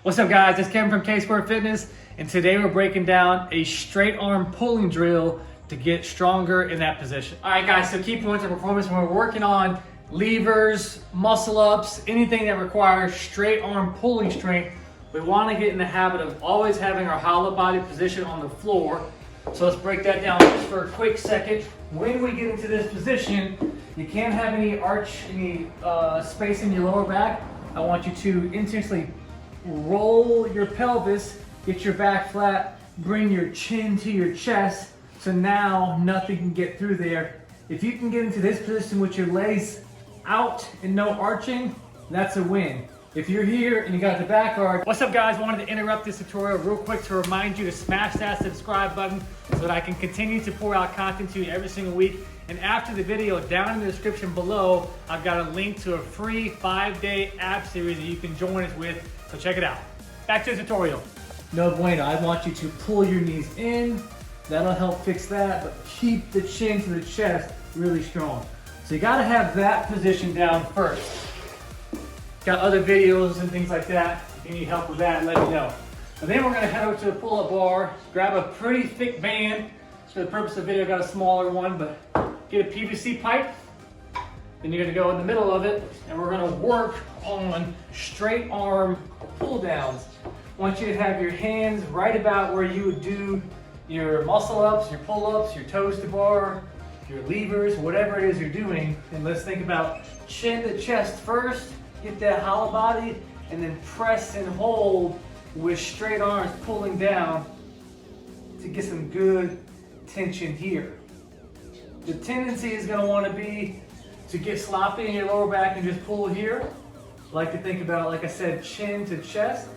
What's up guys, it's Kevin from K-Square Fitness, and today we're breaking down a straight arm pulling drill to get stronger in that position. All right guys, so key points of performance when we're working on levers, muscle ups, anything that requires straight arm pulling strength, we want to get in the habit of always having our hollow body position on the floor. So let's break that down just for a quick second. When we get into this position, you can't have any space in your lower back. I want you to intentionally roll your pelvis, get your back flat, bring your chin to your chest, so now nothing can get through there. If you can get into this position with your legs out and no arching, that's a win. If you're here and you got the back arch. What's up guys, wanted to interrupt this tutorial real quick to remind you to smash that subscribe button so that I can continue to pour out content to you every single week. And after the video, down in the description below, I've got a link to a free 5-day app series that you can join us with. So check it out. Back to the tutorial. No bueno, I want you to pull your knees in. That'll help fix that, but keep the chin to the chest really strong. So you gotta have that position down first. Got other videos and things like that. If you need help with that, let me know. And then we're gonna head over to the pull-up bar, grab a pretty thick band. For the purpose of the video, I got a smaller one, but get a PVC pipe. Then you're gonna go in the middle of it, and we're gonna work on straight arm pull downs. I want you to have your hands right about where you would do your muscle ups, your pull ups, your toes to bar, your levers, whatever it is you're doing. And let's think about chin to chest first, get that hollow body, and then press and hold with straight arms pulling down to get some good tension here. The tendency is gonna wanna be to get sloppy in your lower back and just pull here. I like to think about, like I said, chin to chest.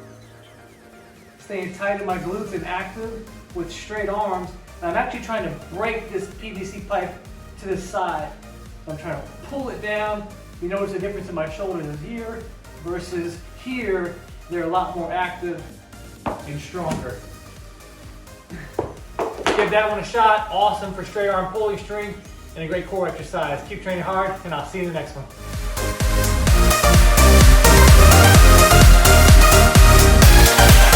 Staying tight in my glutes and active with straight arms. And I'm actually trying to break this PVC pipe to the side. I'm trying to pull it down. You notice the difference in my shoulders here versus here. They're a lot more active and stronger. Give that one a shot. Awesome for straight arm pulling strength and a great core exercise. Keep training hard, and I'll see you in the next one.